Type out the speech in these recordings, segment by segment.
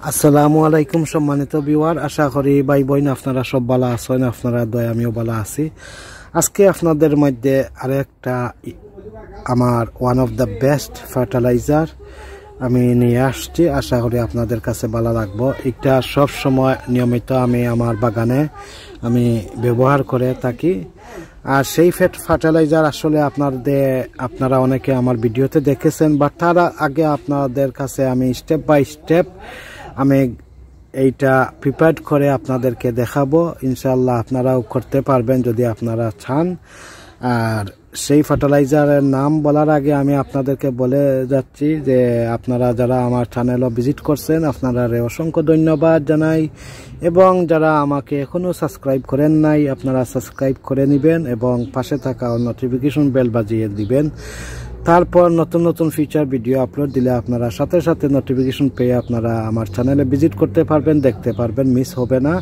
আসসালামু আলাইকুম সম্মানিত ভিউয়ার, আশা করি ভাই বোন আপনারা সব ভালো আছেন। আপনারা দয়া আমিও ভালো আছি। আজকে আপনাদের মধ্যে আরেকটা আমার one of the best fertiliser আমি নিয়ে আসছি। আশা করি আপনাদের কাছে ভালো লাগবে। এটা সব সময় নিয়মিত আমি আমার বাগানে আমি ব্যবহার করে থাকি। আর সেই ফার্টিলাইজার আসলে আপনারা অনেকে আমার ভিডিওতে দেখেছেন, বাট তার আগে আপনাদের কাছে আমি স্টেপ বাই স্টেপ আমি এইটা প্রিপেয়ার করে আপনাদেরকে দেখাবো। ইনশাল্লাহ আপনারাও করতে পারবেন যদি আপনারা চান। আর সেই ফার্টিলাইজারের নাম বলার আগে আমি আপনাদেরকে বলে যাচ্ছি যে আপনারা যারা আমার চ্যানেলও ভিজিট করছেন আপনারা অসংখ্য ধন্যবাদ জানাই, এবং যারা আমাকে এখনও সাবস্ক্রাইব করেন নাই আপনারা সাবস্ক্রাইব করে নেবেন এবং পাশে থাকা নোটিফিকেশন বেল বাজিয়ে দিবেন। তারপর নতুন নতুন ফিচার ভিডিও আপলোড দিলে আপনারা সাথে সাথে নোটিফিকেশন পেয়ে আপনারা আমার চ্যানেলে ভিজিট করতে পারবেন, দেখতে পারবেন, মিস হবে না।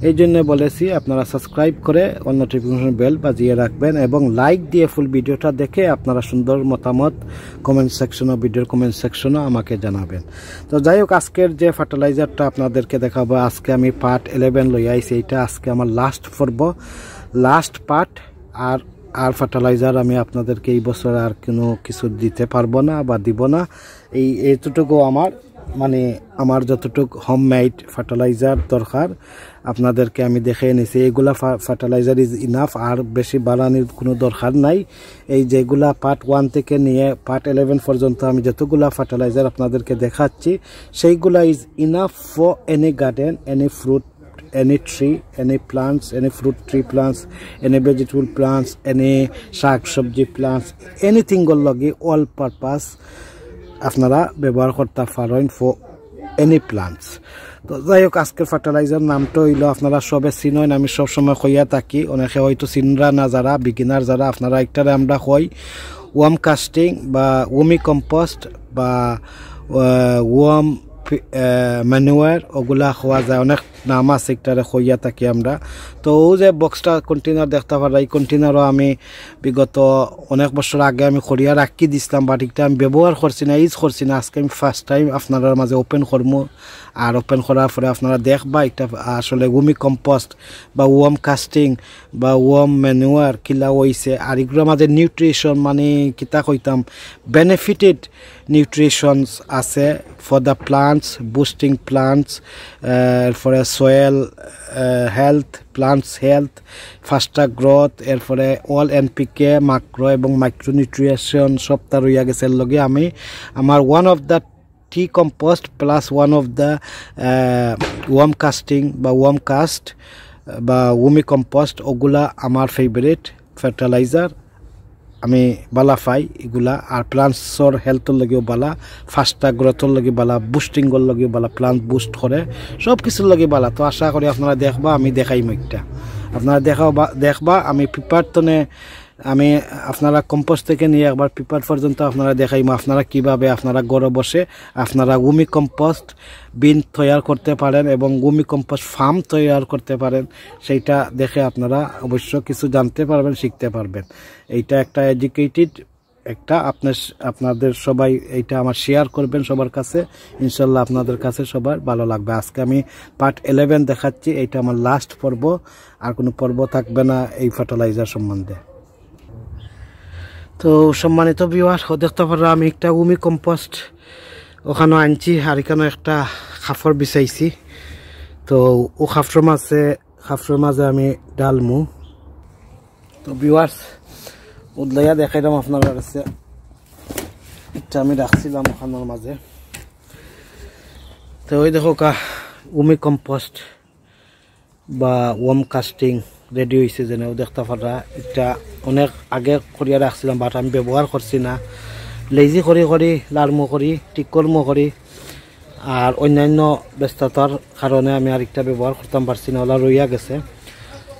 এই জন্য বলেছি আপনারা সাবস্ক্রাইব করে নোটিফিকেশন বেল বাজিয়ে রাখবেন এবং লাইক দিয়ে ফুল ভিডিওটা দেখে আপনারা সুন্দর মতামত কমেন্ট সেকশনও ভিডিওর কমেন্ট সেকশনও আমাকে জানাবেন। তো যাই হোক, আজকের যে ফার্টিলাইজারটা আপনাদেরকে দেখাবো, আজকে আমি পার্ট 11 লই আইছি। এইটা আজকে আমার লাস্ট পার্ট। আর ফার্টিলাইজার আমি আপনাদেরকে এই বছর আর কোনো কিছু দিতে পারবো না বা দিব না। এইটুকু আমার যতটুকু হোমমেড ফার্টিলাইজার দরকার আপনাদেরকে আমি দেখে নিছি। এইগুলা ফার্টিলাইজার ইজ ইনাফ, আর বেশি বাড়ানোর কোনো দরকার নাই। এই যেগুলা পার্ট 1 থেকে নিয়ে পার্ট 11 পর্যন্ত আমি যতগুলা ফার্টিলাইজার আপনাদেরকে দেখাচ্ছি সেইগুলা is enough for any garden, any fruit, any tree, any plants, any fruit tree plants, any vegetable plants, any শাক সবজি plants, anything লগে all purpose আপনারা ব্যবহার করতে পারেন for any plants। তো যাই হোক, আজকের ফার্টিলাইজার নামটা হইলো আপনারা সবে চিনেন, আমি সবসময় কইয়া থাকি, অনেকে হয়তো চিনরা না, যারা বিগিনার যারা আপনারা একটারে আমরা কই ওয়ার্ম কাস্টিং বা ওমি কম্পোস্ট বা ওয়ার্ম ম্যানুয়ার, ওগুলা খাওয়া যায়, অনেক নাম আছে, একটারে খইয়া থাকি আমরা। তো ও যে বক্সটা কন্টেনার দেখতে পারা, এই কন্টেনারও আমি বিগত অনেক বছর আগে আমি খড়িয়া রাখি দিছিলাম, বাট এটা আমি ব্যবহার করছি না, ইউজ করছি না। আজকে আমি ফার্স্ট টাইম আপনার মাঝে ওপেন করবো। আর ওপেন করার পরে আপনারা দেখবা এটা আসলে ওমি কম্পোস্ট বা ওয়ার্ম কাস্টিং বা ওয়ার্ম ম্যানুয়ার কিলা হইছে। আর এগুলোর মাঝে নিউট্রিশন কিতা কইতাম বেনিফিটেড নিউট্রিশনস আছে for the plants, boosting plants, এরপরে soil health, plants health, faster growth, এরপরে অল এনপিকে, মাইক্রো এবং মাইক্রো নিউট্রিশন সবটা রইয়া গেছে। লগে আমি আমার ওয়ান অফ দ্য টি compost plus one of the worm casting বা ওয়ার্ম কাস্ট বা ওমি কম্পোস্ট, ওগুলা আমার ফেভারিট ফার্টিলাইজার। আমি বালা পাই এগুলা। আর প্লান্টসর হেলথর লগেও বালা, ফাস্টার গ্রোথর লগে বালা, বুস্টিংর লগেও বালা, প্লান্ট বুস্ট করে, সব কিছুর লগে বালা। তো আশা করি আপনারা দেখবা, আমি দেখাই একটা আপনারা দেখবা আমি প্রিপারতনে আমি আপনারা কম্পোস্ট থেকে নিয়ে একবার প্রিপার পর্যন্ত আপনারা দেখাইম আপনারা কিভাবে আপনারা ঘরে বসে আপনারা ওমি কম্পোস্ট বিন তৈরি করতে পারেন এবং ওমি কম্পোস্ট ফার্ম তৈরি করতে পারেন। সেইটা দেখে আপনারা অবশ্য কিছু জানতে পারবেন, শিখতে পারবেন। এইটা একটা এডুকেটেড একটা আপনাদের সবাই এইটা আমার শেয়ার করবেন সবার কাছে, ইনশাল্লাহ আপনাদের কাছে সবার ভালো লাগবে। আজকে আমি পার্ট 11 দেখাচ্ছি, এইটা আমার লাস্ট পর্ব, আর কোনো পর্ব থাকবে না এই ফার্টিলাইজার সম্বন্ধে। তো সম্মানিত ভিউয়ার, দেখতে পারো আমি একটা ওমি কম্পোস্ট ওখানে আনছি, আর এখানে একটা খাফর বিছাইছি। তো ও খাফর মাঝে আমি ডালমু। তো ভিউয়ার্স উদলাইয়া দেখাইলাম আপনার কাছে, এটা আমি রাখছিলাম ওখানের মাঝে। তো ওই দেখো ওমি কম্পোস্ট বা ওয়ার্ম কাস্টিং রেডি হয়েছে, যেন দেখতে পারা। এটা অনেক আগে করিয়া রাখছিলাম, বাট আমি ব্যবহার করছি না, লেজি করি লারমো করি, টিকর্মো করি, আর অন্যান্য ব্যস্ততার কারণে আমি আরেকটা ব্যবহার করতাম পারছি না, ওলা রইয়া গেছে।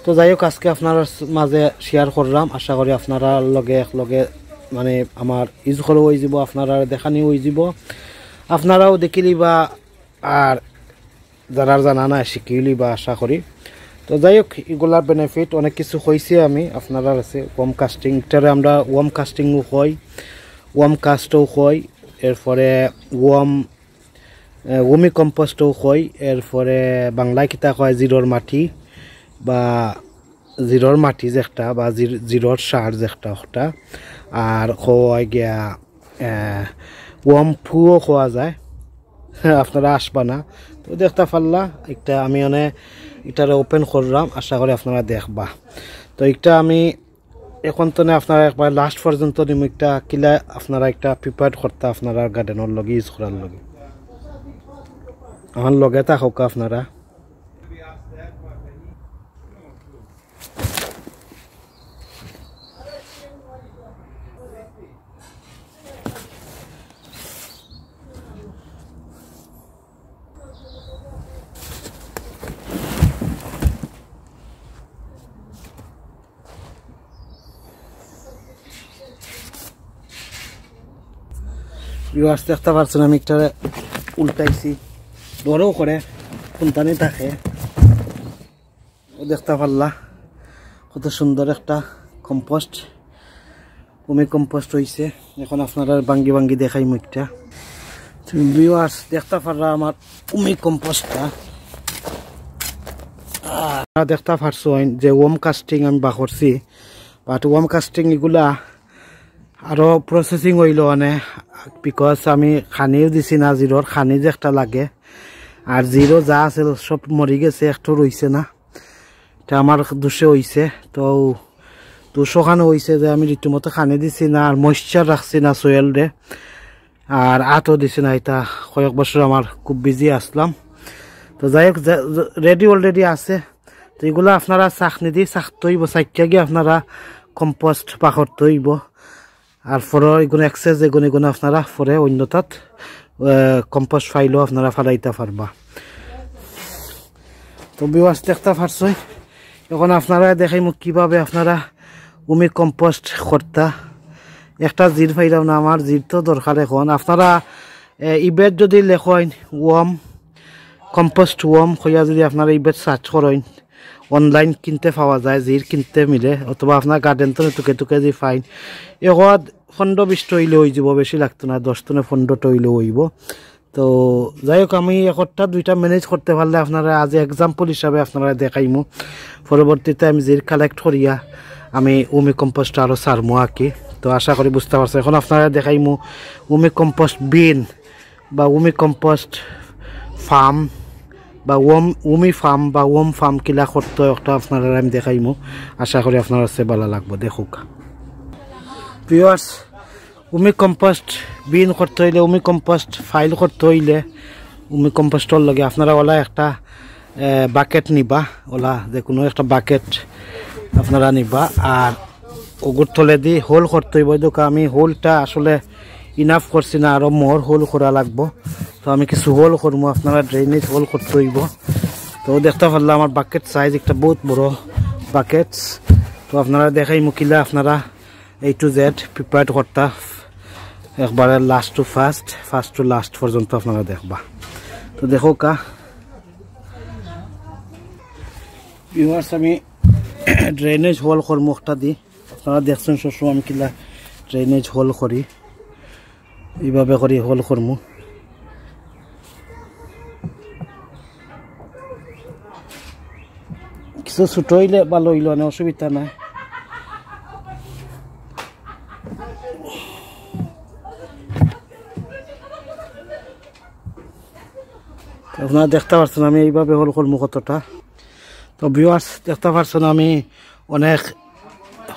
তো যাই হোক, আজকে আপনার মাঝে শেয়ার করলাম। আশা করি আপনারা একলগে আমার ইউজ করে হয়ে যাব, আপনারা দেখানি হয়ে যাব, আপনারাও দেখিলি বা আর যারা জানা না শিখিলি বা আশা করি। তো যাই হোক, এগুলার বেনিফিট অনেক কিছু হয়েছে আমি আপনারা আছে। ওয়ার্ম কাস্টিং, এটারে আমরা ওয়ার্ম কাস্টিংও হয়, ওয়ার্ম কাস্টও হয়, এরপরে ওয়ার্ম উমি কম্পোস্টও কয়, এরপরে বাংলায় কিতা কয় জিরোর মাটি বা জিরোর মাটি যেটা বা জিরোর সার যেটা ওটা, আর খোয়া গিয়া ওয়াম ফুও খোয়া যায়। আপনারা আসবা না তো দেখতে পারলা, একটা আমি এটারে ওপেন করলাম, আশা করি আপনারা দেখবা। তো এটা আমি এখন তো আপনারা একবার লাস্ট পর্যন্ত নিম, একটা কিলা আপনারা একটা প্রিপেয়ার করতে আপনারা গার্ডেনের লগে ইউজ করার লগে আমার লগে থাকুক আপনারা। ভিউয়ার্স দেখতে পাচ্ছেন আমি একটা উল্টাইছি, বড়ও করে ফুলদানি থাকে, ও দেখতে পারলা কত সুন্দর একটা কম্পোস্ট, উমি কম্পোস্ট হয়েছে। এখন আপনারা ভাঙ্গি ভাঙ্গি দেখাই মুখটা। ভিউয়ার্স দেখতে পারলা আমার উমি কম্পোস্টটা, দেখতে পারছেন যে ওয়াম কাস্টিং আমি বা করছি, বাট ওয়াম কাস্টিং এগুলা আরো প্রসেসিং হইল মানে, বিকজ আমি খানিও দিছি না, জিরোর খানি যে একটা লাগে, আর জিরো যা আছে সব মরি গেছে, একটু রইছে না, এটা আমার দোষে হইছে। তো দোষ ওখানে হইছে যে আমি রীতিমতো খানি দিছি না, আর ময়েশ্চার রাখছি না সোয়েল রে, আর আতও দিছি না। এটা কয়েক বছর আমার খুব বিজি আসলাম। তো যাই হোক রেডি অলরেডি আছে। তো এগুলো আপনারা চাকনি দিয়ে চাকতে হইব, চাকিয়া গিয়ে আপনারা কম্পোস্ট পাকড়তে হইব, আর পরে এগুলো এক্সেস এগুলো আপনারা পরে অন্যতাত কম্পোস্ট ফাইলও আপনারা ফালাইতে পারবা। তো ভিউয়ার্স দেখতে পারছই, এখন আপনারা দেখাই মুখ কীভাবে আপনারা উমি কম্পোস্ট করতা। একটা জির ফাইলাম না, আমার জির তো দরকার। এখন আপনারা ইবেট যদি লেখেন ওয়াম কম্পোস্ট ওয়াম হইয়া যদি আপনারা ইবেট সার্চ করেন, অনলাইন কিনতে পাওয়া যায়, জির কিনতে মিলে, অথবা আপনার গার্ডেন তো টুকে টুকে যে ফাইন এগত 15-20 টইলে হয়ে যাব, বেশি লাগতো না, 10-15 টইলে হইব। তো যাই হোক আমি একটা দুইটা ম্যানেজ করতে পারলে আপনারা আজ এক্সাম্পল হিসাবে আপনারা দেখাইমু, পরবর্তীতে আমি জির কালেক্ট করিয়া আমি উমি কম্পোস্ট আরও সারমু আঁকি। তো আশা করি বুঝতে পারছি। এখন আপনারা দেখাইমু উমি কম্পোস্ট বিন বা উমি কম্পোস্ট ফার্ম বা উমি ফার্ম বা ওম ফার্ম কিলা করতে একটা আপনারা আমি দেখাইমু, আশা করি আপনারা সে ভালো লাগবো। দেখুক ভিউয়ার্স, উমি কম্পোস্ট বিন করতে হইলে, উমি কম্পোস্ট ফাইল করতে হইলে, উমি কম্পোস্টর লগে আপনারা ওলা একটা বাকেট নিবা, ওলা যে কোনো একটা বাকেট আপনারা নিবা, আর ওগুর তলে দিয়ে হোল করতে হইব। দেখো আমি হোলটা আসলে ইনাফ করছি না, আরও মোর হোল করা লাগবো। তো আমি কিছু হোল করবো, আপনারা ড্রেনেজ হোল করতে হইব। তো দেখতে পারলাম আমার বাকেট সাইজ একটা বহুত বড় বাকেট। তো আপনারা দেখাই মুখিলা আপনারা A to Z প্রিপেয়ার করতা একবারে last to first, first to last পর্যন্ত আপনারা দেখবা। তো দেখো কা ভিউয়ার্স আমি ড্রেনেজ হোল করবো একটা দি, আপনারা দেখছেন সবসময় আমি কিলা ড্রেনেজ হোল করি, এইভাবে করি হোল করবো। কিছু ছোট হইলে ভালো হইল না, অসুবিধা নাই। আপনারা দেখতে পাচ্ছেন আমি এইভাবে হোল করবো কতটা। তো ভিউয়ার্স দেখতে পাচ্ছেন আমি অনেক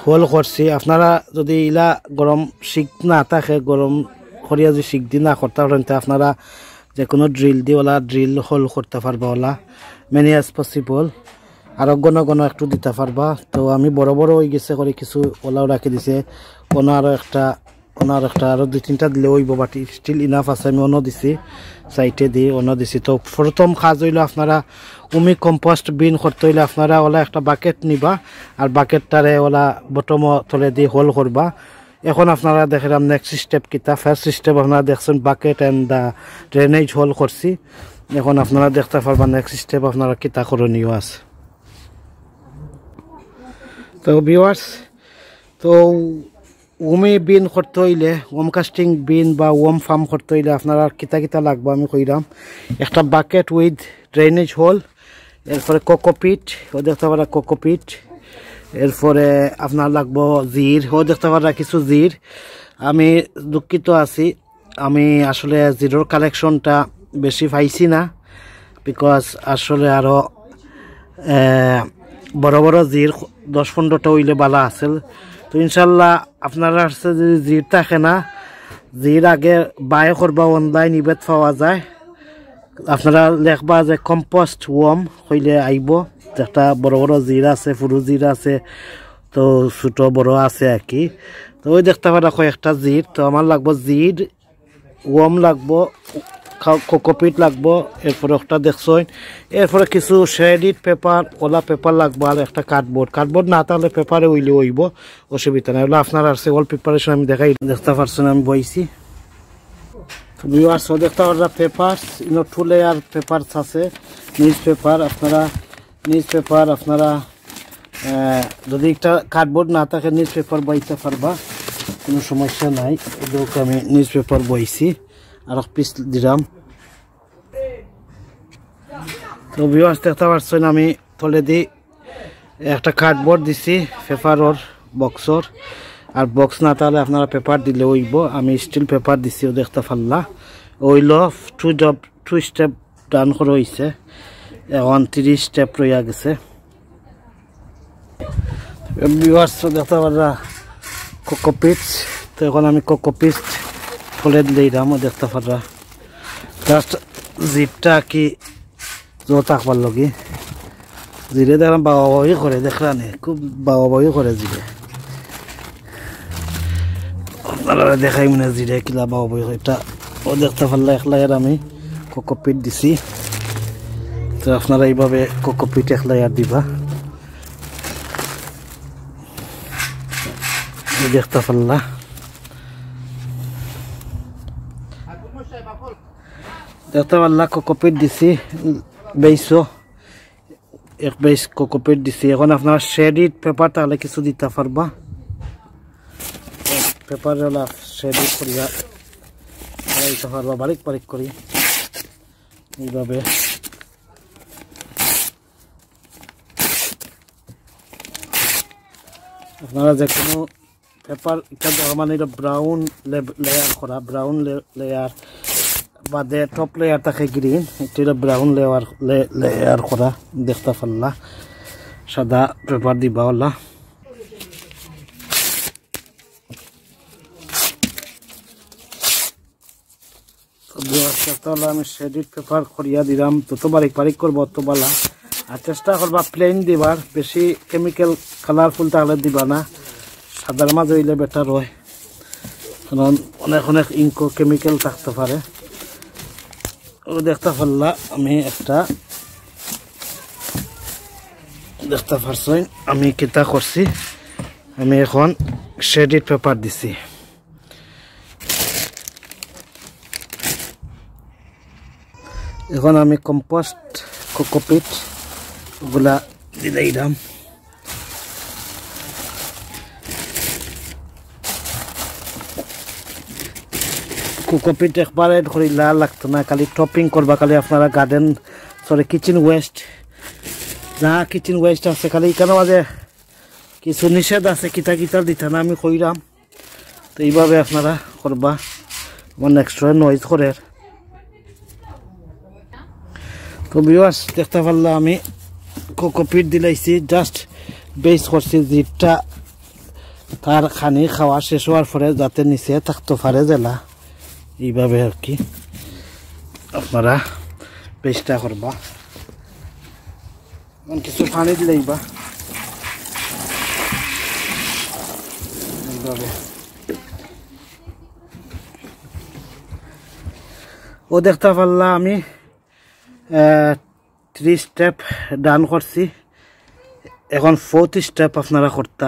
হোল করছি। আপনারা যদি ইলা গরম শিক না থাকে, গরম করিয়া যদি শিক দি না করতে পারেন, তো আপনারা যে কোনো ড্রিল দিয়ে ওলা ড্রিল হোল করতে পারবা, ওলা মেনি অ্যাজ পসিবল, আরও ঘন ঘন একটু দিতে পারবা। তো আমি বড় বড় হয়ে গেছে করে কিছু ওলাও রাখি দিছে, আরও একটা আরও 2-3টা দিলে হইব, বাট স্টিল ইনাফ আছে। আমি অন্য দিছি সাইটে দিয়ে অন্য দিছি। তো প্রথম কাজ হইলে আপনারা উমি কম্পোস্ট বিন করতে হইলে আপনারা ওলা একটা বাকেট নিবা, আর বাকেটটারে ওলা বটম তলে দিয়ে হোল করবা। এখন আপনারা দেখলাম নেক্সট স্টেপ কিতা। ফার্স্ট স্টেপ আপনারা দেখছেন bucket and the drainage whole করছি। এখন আপনারা দেখতে পারবা নেক্সট স্টেপ আপনারা কিতা করণীয় আছে। তো ভিউয়ার্স, তো ওমে বিন করতে হইলে ওম কাস্টিং বিন বা ওম ফার্ম করতে হইলে আপনারা কিতা কিতা লাগবে আমি কইরাম। একটা বাকেট উইথ ড্রেনেজ হোল, এরপরে কোকোপিট, ও দেখতে পারা কোকোপিট, এরপরে আপনার লাগবো জির, ও দেখতে পারা কিছু জির। আমি দুঃখিত আছি, আমি আসলে জিরোর কালেকশনটা বেশি পাইছি না, বিকজ আসলে আরও বড় বড় জির 10-15টা হইলে ভালো আছিল। তো ইনশাল্লাহ আপনারা কাছে যদি জির থাকে না, জির আগে বাই করবা, অনলাইন ইবেট পাওয়া যায়। আপনারা লেখবা যে কম্পোস্ট ওয়ার্ম হইলে আইব। একটা বড় বড় জির আছে, ফুরু জির আছে, তো ছোট বড় আছে আর কি। তো ওই দেখতে পারা কয়েকটা জির। তো আমার লাগবো জির, ওয়ার্ম লাগবো, কোকোপিট লাগবো, এরপরে একটা দেখছেন, এরপরে কিছু শেডিড পেপার, ওলা পেপার লাগবো, আর একটা কার্ডবোর্ড। কার্ডবোর্ড না তাহলে পেপারে উইলে হইব, অসুবিধা নাই। ওগুলো আপনার আসছে অল প্রিপারেশন আমি দেখাই, দেখতে পারছেন আমি বইছি। ভিউয়ার্স দেখতে পারা পেপার, ইনো 2 লেয়ার পেপার আছে, নিউজ পেপার। আপনারা যদি একটা কার্ডবোর্ড না থাকে নিউজ পেপার বইতে পারবা, কোনো সমস্যা নাই। এগুলোকে আমি নিউজ পেপার বইছি, আর পিস দিলাম। তো ভিউয়ার্স দেখতে পাচ্ছেন আমি তলে দি একটা কার্ডবোর্ড দিছি পেপারর বক্সর, আর বক্স না তাহলে আপনারা পেপার দিলে হইব। আমি স্টিল পেপার দিছি, দেখতে পারলা ওইল 2 স্টেপ ডান করে হয়েছে, এখন 30 স্টেপ রইয়া গেছে। ভিউয়ার্স দেখতে পারলা কোকোপিটস। তো এখন আমি কোকোপিট ফলে দিলাম, দেখতে পারলা জাস্ট জিপটা কি জো থাকবার লগে জিরে দেখলাম বাবা বাবি করে, দেখলাম খুব বাবা বাবি করে জিরে। আপনারা দেখাই মনে জিরে কিলা বাবা বাবি এটা ও দেখতে পারলা। এক লাইয়ার আমি কোকোপিট দিছি, তো আপনারা এইভাবে কোকোপিট এক লাইয়ার দিবা, দেখতে পারলা। দেখতে পারলা কোকোপিট দিছি 22 কোকোপিট দিছি। এখন আপনার শেডিড পেপার তাহলে কিছু দিতে পারবা, পেপার শেডিড করিয়া দিতে পারবা, বারিক বারিক করি এইভাবে। আপনারা যে কোনো পেপার মানে ব্রাউন লেয়ার করা, ব্রাউন লেয়ার বাদে টপ লেয়ার থাকে গ্রিন, এটা ব্রাউন লেয়ার করা, দেখতে পারলা। সাদা পেপার দিবা ওলা। আমি শেডিড পেপার করিয়া দিলাম, তত বারিক বারিক করবো অত বালা। আর চেষ্টা করবা প্লেন দিবার, বেশি কেমিক্যাল কালারফুল তাহলে দিবা না, সাদার মাঝে হইলে বেটার হয়, কারণ অনেক অনেক ইঙ্কো কেমিক্যাল থাকতে পারে। ও দেখতে পারলা আমি একটা, দেখতে পারছেন আমি কিতা করছি, আমি এখন শেডিড পেপার দিছি। এখন আমি কম্পোস্ট কোকোপিট ওগুলা দিলাম। কোকোপিট একবারে করিলা লাগতো না, খালি টপিং করবা, খালি আপনারা গার্ডেন কিচেন ওয়েস্ট যা কিচেন ওয়েস্ট আছে খালি এখানে মাঝে কিছু নিষেধ আছে, কিতা কিতা দিতা না আমি কইরাম। তো এইভাবে আপনারা করবা, আমার নেক্সট নয়েজ করে। তো ভিউয়ার্স দেখতে পারলা আমি কোকোপিট দিলাইছি, জাস্ট বেস করছি জিপটা তার খানি খাওয়া শেষ হওয়ার পরে যাতে নিচে থাকতে পারে জেলা, এইভাবে আর কি আপনারা বেসটা করবা। কিছু পানি দিলেইবা এইভাবে। ও দেখতে পারলা আমি 3 স্টেপ ডান করছি, এখন 4th স্টেপ আপনারা করতা।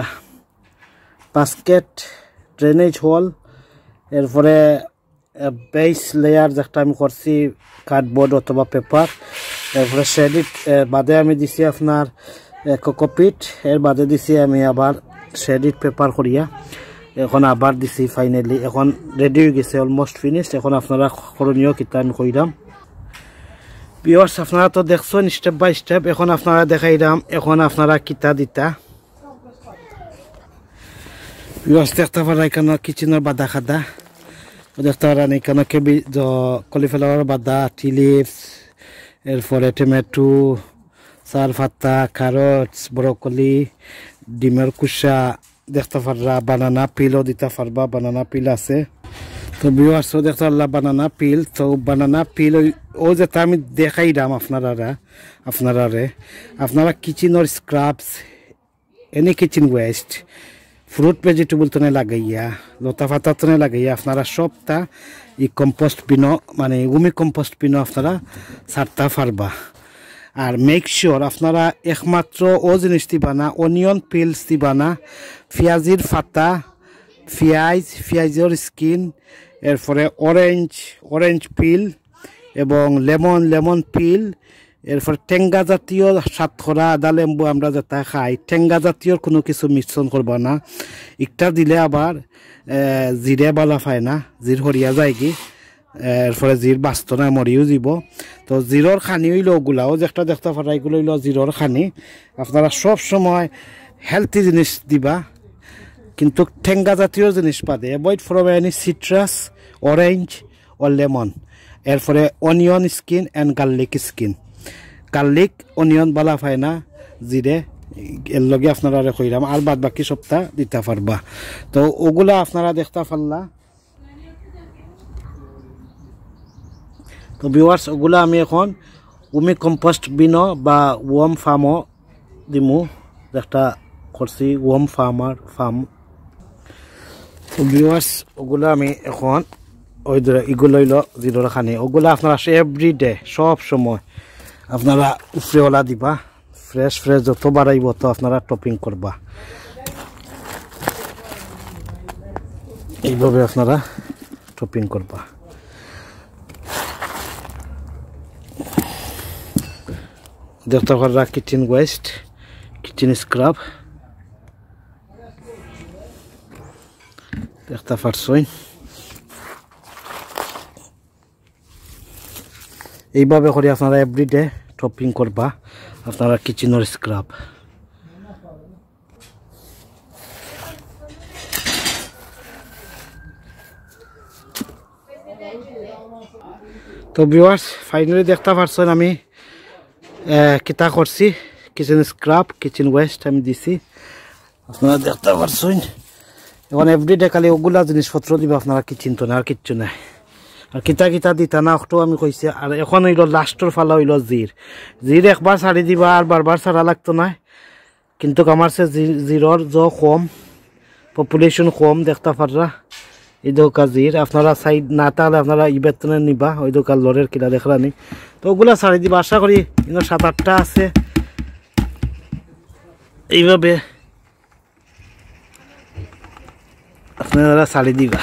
বাস্কেট, ড্রেনেজ হোল, এরপরে বেস লেয়ার যেটা আমি করছি কার্ডবোর্ড অথবা পেপার, এরপরে শেডিড বাদে আমি দিছি আপনার কোকোপিট, এর বাদে দিছি আমি আবার শেডিড পেপার করিয়া। এখন আবার দিছি ফাইনালি এখন রেডি হয়ে গেছে অলমোস্ট ফিনিশড এখন আপনারা করণীয় কিতা আমি কইরাম ভিউয়ার্স আপনারা তো দেখছেন স্টেপ বাই স্টেপ এখন আপনারা দেখাইরাম এখন আপনারা কিতা দিতা ভিউয়ার্স দেখতে পারা এখানে কিচেনের বাদা খাদা দেখতে পারেন এখানে কলিফ্লাওয়ার বাদা টিলিপস এরপরে টমেটো চার পাতা ক্যারটস ব্রকলি ডিমের কুসা দেখতে পাররা বানানা পিলও দিতে পারবা বানানা পিল আছে তো ভিউয়ার্স দেখতে পারলা বানানা পিল তো বানানা পিল ও যেটা আমি দেখাই দাম আপনারা কিচেনের scrubs any kitchen West fruit vegetable তো লাগাইয়া লতা পাতা তো লাগাইয়া আপনারা সবটা ই কম্পোস্ট বিনো মানে উমি কম্পোস্ট বিনো আপনারা সারতা পারবা আর মেক শিওর আপনারা একমাত্র ও জিনিস দিবা না অনিয়ন পিলস দিবা না পেঁয়াজের পাতা পেঁয়াজের স্কিন এরপরে অরেঞ্জ পিল এবং লেমন পিল এরপরে টেঙ্গা জাতীয় সাতখরা আদা লেম্বু আমরা যেটা খাই টেঙ্গা জাতীয় কোনো কিছু মিশ্রণ করবা না একটা দিলে আবার জিরে বালা পায় না জির হরিয়া যায় কি এরপরে জির বাস্ত না মরিও যাব তো জিরোর খানি হইল ওগুলাও যেটা দেখতে পারা এগুলো হইল জিরোর খানি আপনারা সব সময় হেলথি জিনিস দিবা কিন্তু টেঙ্গা জাতীয় জিনিস পাবে avoid from any citrus orange ও লেমন এরপরে onion skin and garlic skin garlic onion বালা পায় না জিরে এর লগে আপনারা কইরাম আর বাদ বাকি সপ্তাহ দিতে পারবা তো ওগুলা আপনারা দেখতে পারলা তো ভিউয়ার্স ওগুলা আমি এখন উমি কম্পোস্ট বিনো বা ওয়ার্ম ফার্মও দিমু একটা করছি ওয়ার্ম ফার্ম তো ভিউয়ার্স ওগুলা আমি এখন ওই ধরে এগুলো হইল জিরোর খানি ওগুলা আপনারা এভরিডে সব সময় আপনারা উপরেওয়ালা দিবা ফ্রেশ যত বাড়াইব তো আপনারা টপিং করবা এইভাবে আপনারা টপিং করবা দেখতে পারা কিচেন ওয়েস্ট কিচেন স্ক্রাব দেখতে পারছই এইভাবে করে আপনারা এভরিডে টপিং করবা আপনারা কিচেনের স্ক্রাব তো ভিউয়ার্স ফাইনালি দেখতে পারছেন আমি কিতা করছি কিচেন স্ক্রাব কিচেন ওয়েস্ট আমি দিছি আপনারা দেখতে পারছেন এখন এভরিডে খালি ওগুলা জিনিসপত্র দিবা আপনারা কিচেন তো না আর কিচ্ছু নাই আর কিতা দিতা না ওটাও আমি কইছি আর এখন হইল লাস্টর ফালা হইল জির একবার ছাড়ি দিবা আর বারবার ছাড়া লাগতো না কিন্তু আমার সে জিরোর কম পপুলেশন কম দেখতে পাররা এই দোকা জির আপনারা সাইড না তাহলে আপনারা ইবেতনে নিবা ওই দোকান লরের কিনা দেখলানি তো ওগুলা ছাড়ি দিবা আশা করি 7-8টা আছে এইভাবে আপনারা ছাড়ি দিবা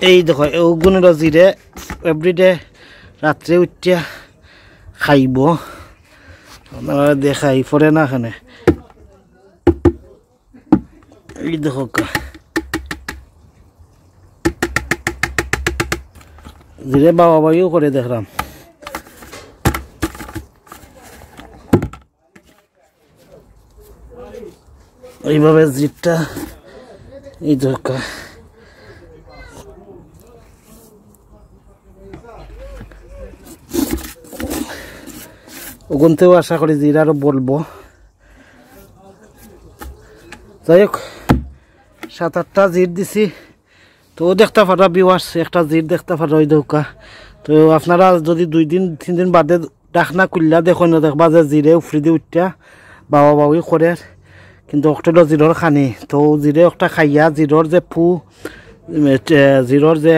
এই দেখো ওগুলো জিরে এভরিডে রাত্রে উঠিয়া খাইব আপনারা দেখাই পরে না এখানে এই দেখো জিরে বাবা বাইও করে দেখলাম এইভাবে জিরটা এই দরকার ওগুনতেও আশা করি জিরা আরো বলবো যাই হোক 7-8টা জির দিছি তো দেখতে পারা ভিউয়ার্স একটা জির দেখতে পারা ওই দৌকা তো আপনারা যদি 2-3 দিন বাদে ডাকনা খুললা দেখুন দেখবা যে জিরে উফরি দিয়ে উঠা বাবা বাবুই করে কিন্তু একটা জিরোর খানি তো জিরে একটা খাইয়া জিরোর যে জিরোর যে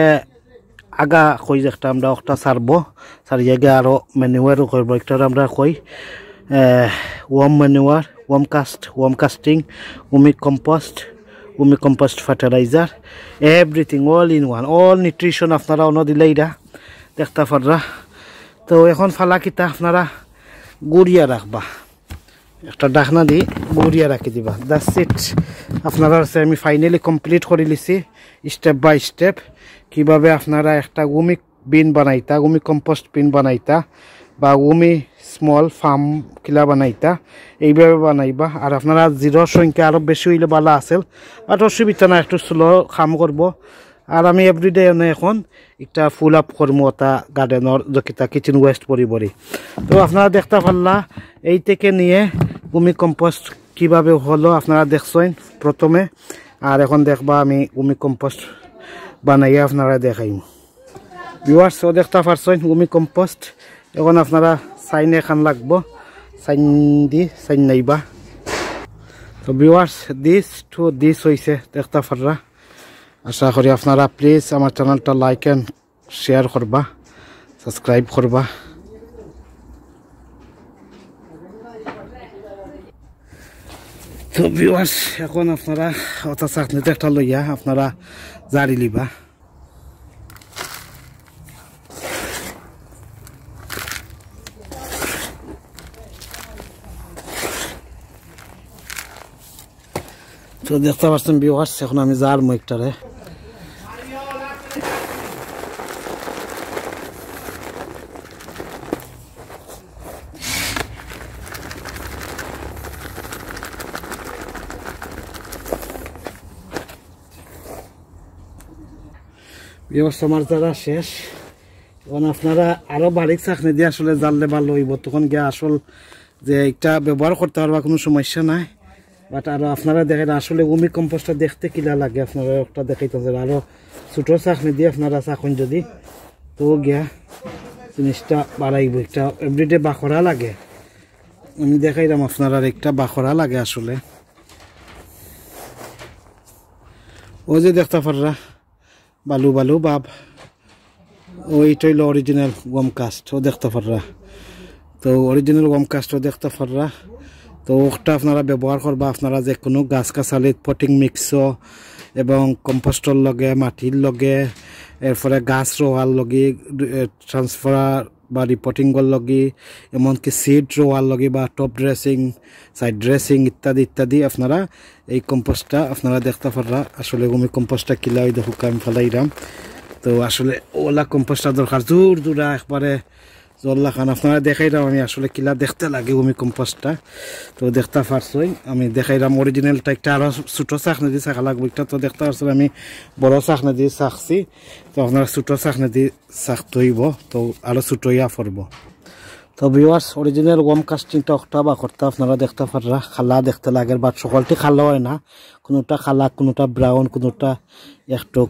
আগা কই একটা আমরা একটা সারবো সারিয়ে গিয়ে আরও ম্যানুয়ারও করবো একটা আমরা কই worm ম্যানুয়ার worm casting Umi compost fertiliser everything all in one all nutrition আপনারা অন্য দিলে এটা দেখতে পাররা তো এখন ফালা কিতা আপনারা গুড়িয়া রাখবা একটা ডাকনা দি গুড়িয়া রাখি দিবা। That's it. আপনারা আমি ফাইনালি কমপ্লিট করে লিছি স্টেপ বাই স্টেপ কিভাবে আপনারা একটা গুমি বিন বানাইতা, গুমি কম্পোস্ট বিন বানাইতা বা গুমি স্মল ফার্ম কিলা বানাইতা, এইভাবে বানাইবা। আর আপনারা জিরোর সংখ্যা আরও বেশি হইলে ভালো আসেল, বাট অসুবিধা না, একটু স্লো কাম করবো। আর আমি এভরিডে এখন একটা ফুল আপ করবো ওটা গার্ডেনের যকিতা কিচেন ওয়েস্ট পরি। তো আপনারা দেখতে পারলা এই থেকে নিয়ে গুমি কম্পোস্ট কিভাবে হলো আপনারা দেখছেন প্রথমে। আর এখন দেখবা আমি গুমি কম্পোস্ট বানাইয়া আপনারা দেখাই। ভিউয়ার্স ও দেখতে পারছেন গুমি কম্পোস্ট। এখন আপনারা সাইন এখান লাগবো, সাইন নাইবা। তো ভিউয়ার্স দিস হয়েছে দেখতে পাররা। আশা করি আপনারা প্লিজ আমার চ্যানেলটা লাইক এন্ড শেয়ার করবা, সাবস্ক্রাইব করবা। তো ভিউয়ার্স এখন আপনারা ওটা চাকনিতে একটা লইয়া আপনারা জারি লিবা। তো দেখতে পাচ্ছেন ভিউয়ার্স এখন আমি জার মুখটারে ভিউয়ার্স আমার যারা শেষ। এখন আপনারা আরো বারিক চাকনি দিয়ে আসলে জানলে ভালো হইব, তখন গিয়ে আসল যে একটা ব্যবহার করতে পারবা কোনো সমস্যা নাই। বাট আরো আপনারা দেখেন আসলে গুমি কম্পোস্টটা দেখতে কিলা লাগে, আপনারা একটা দেখাইতেছেন। আরো ছোট চাকনি দিয়ে আপনারা চাকুন যদি তো গিয়া জিনিসটা বাড়াইব। একটা এভরিডে বাখরা লাগে, আমি দেখাইলাম আপনারা একটা বাখরা লাগে আসলে। ও যে দেখতে পাররা বালু বালু বাপ, ওইটা হইল অরিজিনাল গম কাস্ট, ও দেখতে পাররা। তো অরিজিনাল গম কাস্ট ও দেখতে পাররা। তো ওটা আপনারা ব্যবহার করবা আপনারা যে কোনো গাছ গাছালিত পটিং মিক্সও এবং কম্পোস্টর লগে মাটির লগে, এরপরে গাছ রোয়ার লগে ট্রান্সফার বা রিপোর্টিংর লগে, এমনকি সিড রোয়ার লগে বা টপ ড্রেসিং, সাইড ড্রেসিং ইত্যাদি ইত্যাদি আপনারা এই কম্পোস্টটা আপনারা দেখতে পাররা। আসলে গুমি কম্পোস্টটা কিলা ওই দেখুক আমি ফেলাইলাম। তো আসলে ওলা কম্পোস্টটা দরকার জোর জোড়া একবারে জল্লা খান আপনারা দেখাইলাম আমি আসলে কিলা দেখতে লাগে গুমি কম্পোস্টটা। তো দেখতে পারছই আমি দেখাইলাম অরিজিনালটা একটা আরো ছোটো চাকনি দিয়ে চাকা লাগবে একটা। তো দেখতে পারছেন আমি বড় চাকনি দিয়ে চাকছি, তো আপনারা ছোটো চাকনি দিয়ে চাকতে হইব, তো আরো ছোটো ইয়া পড়ব। তো ভিউয়ার্স অরিজিনাল গম কাস্টিংটা একটা বা করতে আপনারা দেখতে পাররা খালা দেখতে লাগে, বাট সকলটি খালা হয় না, কোনোটা খালা কোনোটা ব্রাউন কোনোটা একটু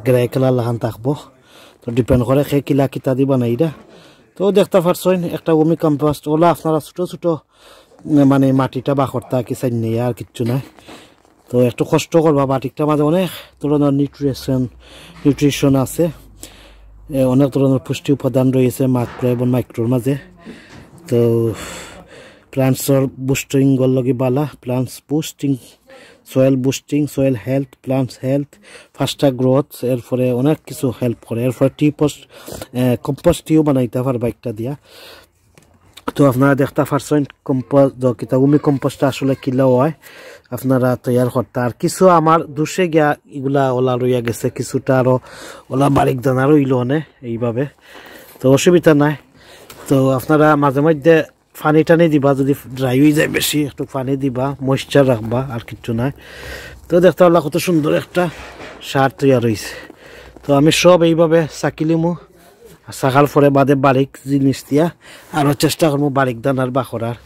গ্রে কালার লাগান থাকবো। তো ডিপেন্ড করে সে কিলা কিতা দি বানাই দা। তো দেখতে পারছেন একটা গুমি কম্পোস্ট ওলা আপনারা ছোটো ছোটো মানে মাটিটা বাখরতা কি চাই নেই আর কিচ্ছু নাই। তো একটু কষ্ট করবা, মাটিটার মাঝে অনেক ধরনের নিউট্রিশন আছে, অনেক ধরনের পুষ্টি উপাদান রয়েছে মাইক্রো এবং মাইক্রোর মাঝে। তো প্লান্টসর বুস্টিং লগে বালা, plants boosting, soil boosting, soil health, plants health, faster growth, এরপরে অনেক কিছু হেল্প করে। এরপরে কম্পোস্ট টিও বানাইতে পারবা একটা দিয়া। তো আপনারা দেখতে পারছেন কম্পোস্ট গুমি কম্পোস্টটা আসলে কিলা হয় আপনারা তৈয়ার করতে। আর কিছু আমার দুষে গিয়া এগুলা ওলা রইয়া গেছে, কিছুটা আরো ওলা বারিক দানা রইল অনে এইভাবে, তো অসুবিধা নাই। তো আপনারা মাঝে মধ্যে পানি টানি দিবা, যদি ড্রাই হয়ে যায় বেশি একটু পানি দিবা, ময়েশ্চার রাখবা, আর কিছু নাই। তো দেখতে পারলা কত সুন্দর একটা সার তৈয়ার হয়েছে। তো আমি সব এইভাবে চাকিলিমু, চাকার পরে বাদে বারিক জিনিস দিয়া আরও চেষ্টা করবো বারিক দানার বাখরার,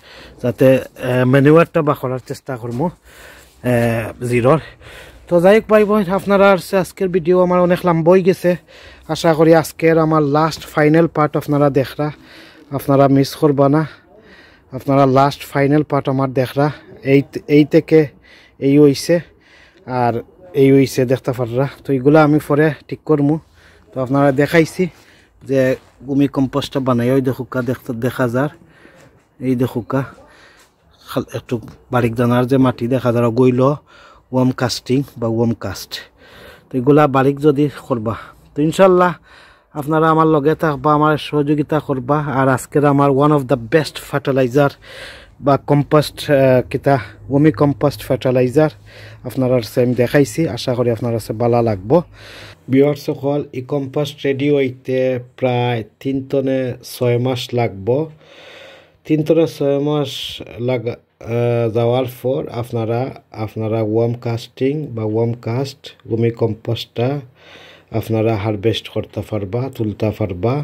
যাতে ম্যানুয়ারটা বাখরার চেষ্টা করবো জিরোর। তো যাই হোক ভাই বোন আপনারা আজকের ভিডিও আমার অনেক লম্বা হয়ে গেছে। আশা করি আজকের আমার লাস্ট ফাইনাল পার্ট আপনারা দেখরা, আপনারা মিস করবা না। আপনারা লাস্ট ফাইনাল পার্ট আমার দেখরা, এই থেকে এই হইছে আর এই হইছে দেখতে পাররা। তো এইগুলো আমি পরে ঠিক করবো। তো আপনারা দেখাইছি যে গুমি কম্পোস্টটা বানাই, ওই দেখুকা দেখা যার, এই দেখুকা একটু বারিক দানার যে মাটি দেখা যার গইল ওয়াম কাস্টিং বা ওয়াম কাস্ট। তো এগুলা বারিক যদি করবা তো ইনশাল্লাহ আপনারা আমার লগে থাকবা, আমার সহযোগিতা করবা। আর আজকের আমার one of the best fertiliser বা কম্পোস্ট কিতা ওমি কম্পোস্ট ফার্টিলাইজার আপনারা সেম দেখাইছি আশা করি আপনারা সে ভালো লাগবো ভিউয়ার্স সকল এই কম্পোস্ট রেডি হইতে প্রায় 3 টনে 6 মাস লাগবো 3 টনে 6 মাস যাওয়ার পর আপনারা ওয়ার্ম কাস্টিং বা ওয়ার্ম কাস্ট ওমি কম্পোস্টটা আপনারা হারভেস্ট করতে পারবা তুলতে পারবা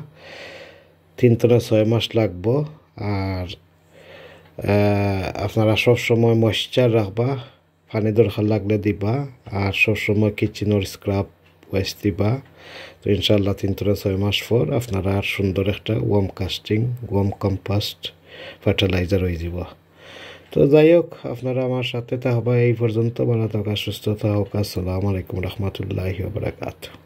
3 টনে 6 মাস লাগবো আর আপনারা সবসময় ময়েশ্চার রাখবা পানি দরকার লাগলে দিবা আর সবসময় কিচেনের স্ক্রাব ওয়েস্ট দিবা তো ইনশাল্লাহ 3 থেকে 6 মাস পর আপনারা আর সুন্দর একটা worm casting worm compost fertiliser হয়ে যাব তো যাই হোক আপনারা আমার সাথে থাকবা এই পর্যন্ত ভালো থাকা সুস্থ থাকা আসসালামু আলাইকুম রহমতুল্লাহি ওয়া বারাকাতুহু